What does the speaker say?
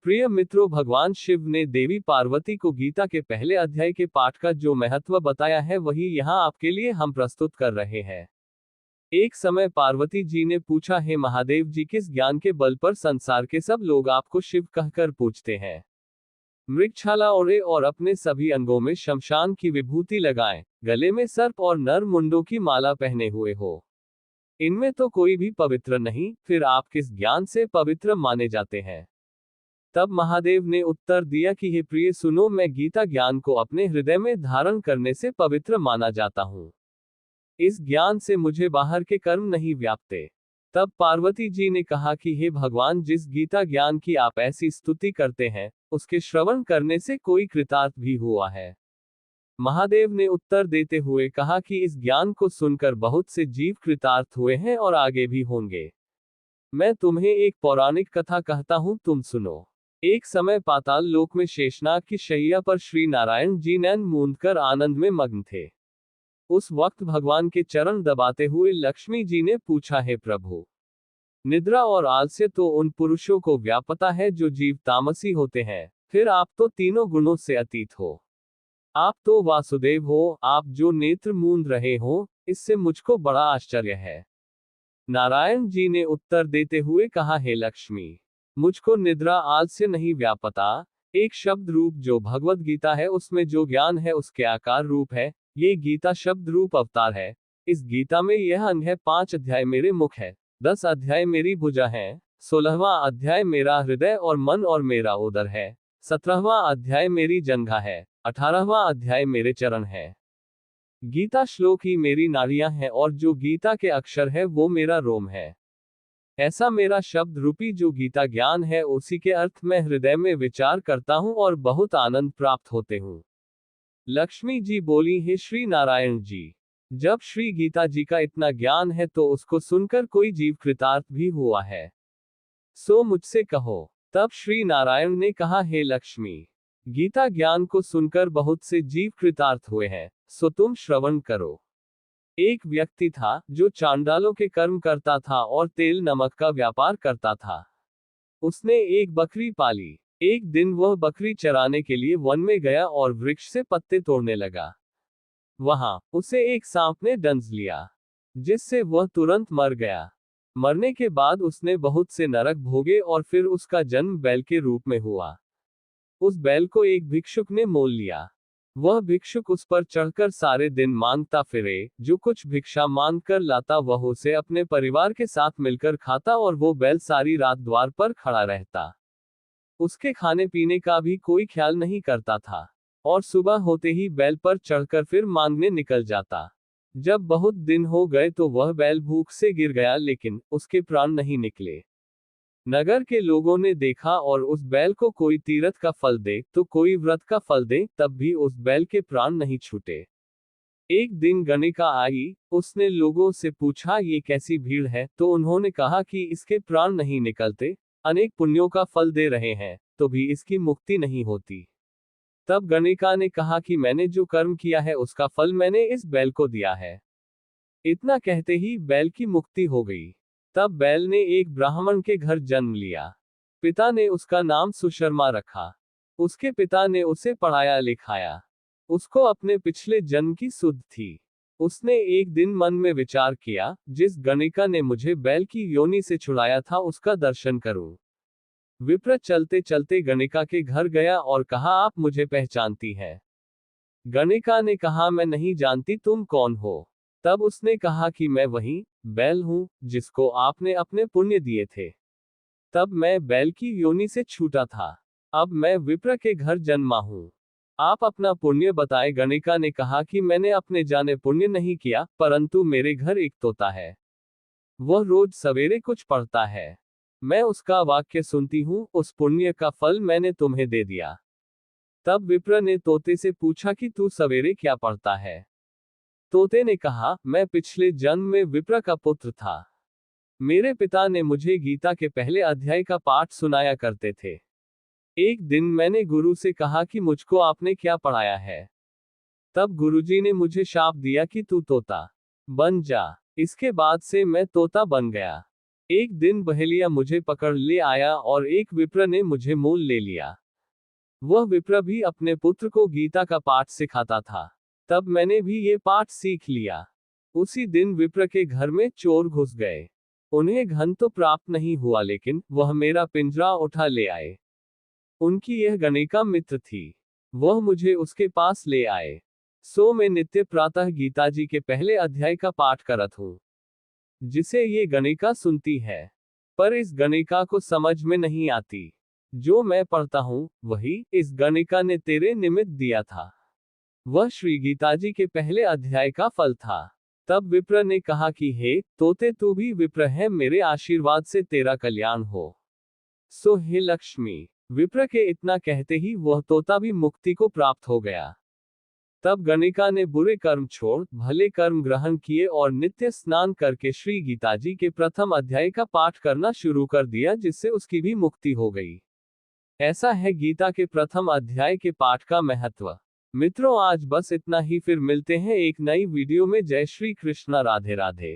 प्रिय मित्रों, भगवान शिव ने देवी पार्वती को गीता के पहले अध्याय के पाठ का जो महत्व बताया है वही यहाँ आपके लिए हम प्रस्तुत कर रहे हैं। एक समय पार्वती जी ने पूछा, हे महादेव जी, किस ज्ञान के बल पर संसार के सब लोग आपको शिव कहकर पूछते हैं? मृगछाला ओढ़े और अपने सभी अंगों में शमशान की विभूति लगाएं, गले में सर्प और नर मुंडों की माला पहने हुए हो। इनमें तो कोई भी पवित्र नहीं, फिर आप किस ज्ञान से पवित्र माने जाते हैं? तब महादेव ने उत्तर दिया कि हे प्रिय सुनो, मैं गीता ज्ञान को अपने हृदय में धारण करने से पवित्र माना जाता हूँ। इस ज्ञान से मुझे बाहर के कर्म नहीं व्यापते। तब पार्वती जी ने कहा कि हे भगवान, जिस गीता ज्ञान की आप ऐसी स्तुति करते हैं, उसके श्रवण करने से कोई कृतार्थ भी हुआ है? महादेव ने उत्तर देते हुए कहा कि इस ज्ञान को सुनकर बहुत से जीव कृतार्थ हुए हैं और आगे भी होंगे। मैं तुम्हें एक पौराणिक कथा कहता हूँ, तुम सुनो। एक समय पाताल लोक में शेषनाग की शैया पर श्री नारायण जी नैन मूंद कर आनंद में मग्न थे। उस वक्त भगवान के चरण दबाते हुए लक्ष्मी जी ने पूछा, हे प्रभु, निद्रा और आलस्य तो उन पुरुषों को व्यापता है जो जीव तामसी होते हैं, फिर आप तो तीनों गुणों से अतीत हो। आप तो वासुदेव हो, आप जो नेत्र मूंद रहे हो, इससे मुझको बड़ा आश्चर्य है। नारायण जी ने उत्तर देते हुए कहा, हे लक्ष्मी, मुझको निद्रा आलस्य नहीं व्यापता। एक शब्द रूप जो भगवत गीता है, उसमें जो ज्ञान है उसके आकार रूप है। ये गीता शब्द रूप अवतार है। इस गीता में यह अंग है। 5 अध्याय मेरे मुख है, 10 अध्याय मेरी भुजा है, 16वां अध्याय मेरा हृदय और मन और मेरा उदर है, 17वां अध्याय मेरी जंघा है, 18वां अध्याय मेरे चरण है। गीता श्लोक ही मेरी नाड़ियां हैं और जो गीता के अक्षर है वो मेरा रोम है। ऐसा मेरा शब्द रूपी जो गीता ज्ञान है, उसी के अर्थ मैं हृदय में विचार करता हूँ और बहुत आनंद प्राप्त होते हूँ। लक्ष्मी जी बोली, हे श्री नारायण जी, जब श्री गीता जी का इतना ज्ञान है तो उसको सुनकर कोई जीव कृतार्थ भी हुआ है? सो मुझसे कहो। तब श्री नारायण ने कहा, हे लक्ष्मी, गीता ज्ञान को सुनकर बहुत से जीव कृतार्थ हुए हैं, सो तुम श्रवण करो। एक व्यक्ति था जो चांडालों के कर्म करता था और तेल नमक का व्यापार करता था। उसने एक बकरी पाली। एक दिन वह बकरी चराने के लिए वन में गया और वृक्ष से पत्ते तोड़ने लगा। वहां उसे एक सांप ने डंस लिया, जिससे वह तुरंत मर गया। मरने के बाद उसने बहुत से नरक भोगे और फिर उसका जन्म बैल के रूप में हुआ। उस बैल को एक भिक्षुक ने मोल लिया। वह भिक्षुक उस पर चढ़कर सारे दिन मांगता फिरे। जो कुछ भिक्षा मांग कर लाता वह उसे अपने परिवार के साथ मिलकर खाता और वो बैल सारी रात द्वार पर खड़ा रहता। उसके खाने पीने का भी कोई ख्याल नहीं करता था और सुबह होते ही बैल पर चढ़कर फिर मांगने निकल जाता। जब बहुत दिन हो गए तो वह बैल भूख से गिर गया, लेकिन उसके प्राण नहीं निकले। नगर के लोगों ने देखा और उस बैल को कोई तीर्थ का फल दे तो कोई व्रत का फल दे, तब भी उस बैल के प्राण नहीं छूटे। एक दिन गणिका आई। उसने लोगों से पूछा, ये कैसी भीड़ है? तो उन्होंने कहा कि इसके प्राण नहीं निकलते, अनेक पुण्यों का फल दे रहे हैं, तो भी इसकी मुक्ति नहीं होती। तब गणिका ने कहा कि मैंने जो कर्म किया है उसका फल मैंने इस बैल को दिया है। इतना कहते ही बैल की मुक्ति हो गई। तब बैल ने एक ब्राह्मण के घर जन्म लिया। पिता ने उसका नाम सुशर्मा रखा। उसके पिता ने उसे पढ़ाया लिखाया। उसको अपने पिछले जन्म की सुध थी। उसने एक दिन मन में विचार किया, जिस गणिका ने मुझे बैल की योनि से छुड़ाया था उसका दर्शन करूं। विप्र चलते चलते गणिका के घर गया और कहा, आप मुझे पहचानती हैं? गणिका ने कहा, मैं नहीं जानती, तुम कौन हो? तब उसने कहा कि मैं वही बैल हूं जिसको आपने अपने पुण्य दिए थे। तब मैं बैल की योनि से छूटा था। अब मैं विप्र के घर जन्मा हूं। आप अपना पुण्य बताए। गणिका ने कहा कि मैंने अपने जाने पुण्य नहीं किया, परंतु मेरे घर एक तोता है। वह रोज सवेरे कुछ पढ़ता है। मैं उसका वाक्य सुनती हूँ, उस पुण्य का फल मैंने तुम्हें दे दिया। तब विप्र ने तोते से पूछा कि तू सवेरे क्या पढ़ता है? तोते ने कहा, मैं पिछले जन्म में विप्र का पुत्र था। मेरे पिता ने मुझे गीता के पहले अध्याय का पाठ सुनाया करते थे। एक दिन मैंने गुरु से कहा कि मुझको आपने क्या पढ़ाया है? तब गुरुजी ने मुझे शाप दिया कि तू तोता बन जा। इसके बाद से मैं तोता बन गया। एक दिन बहेलिया मुझे पकड़ ले आया और एक विप्र ने मुझे मोल ले लिया। वह विप्र भी अपने पुत्र को गीता का पाठ सिखाता था। तब मैंने भी ये पाठ सीख लिया। उसी दिन विप्र के घर में चोर घुस गए। उन्हें धन तो प्राप्त नहीं हुआ, लेकिन वह मेरा पिंजरा उठा ले आए। उनकी यह गणिका मित्र थी। वह मुझे उसके पास ले आए। सो मैं नित्य प्रातः गीता जी के पहले अध्याय का पाठ करत हूँ, जिसे ये गणिका सुनती है। पर इस गणिका को समझ में नहीं आती। जो मैं पढ़ता हूँ वही इस गणिका ने तेरे निमित्त दिया था। वह श्री गीता जी के पहले अध्याय का फल था। तब विप्र ने कहा कि हे तोते, तू भी विप्र है, मेरे आशीर्वाद से तेरा कल्याण हो। सो हे लक्ष्मी। विप्र के इतना कहते ही वह तोता भी मुक्ति को प्राप्त हो गया। तब गणिका ने बुरे कर्म छोड़ भले कर्म ग्रहण किए और नित्य स्नान करके श्री गीता जी के प्रथम अध्याय का पाठ करना शुरू कर दिया, जिससे उसकी भी मुक्ति हो गई। ऐसा है गीता के प्रथम अध्याय के पाठ का महत्व। मित्रों, आज बस इतना ही। फिर मिलते हैं एक नई वीडियो में। जय श्री कृष्णा। राधे राधे।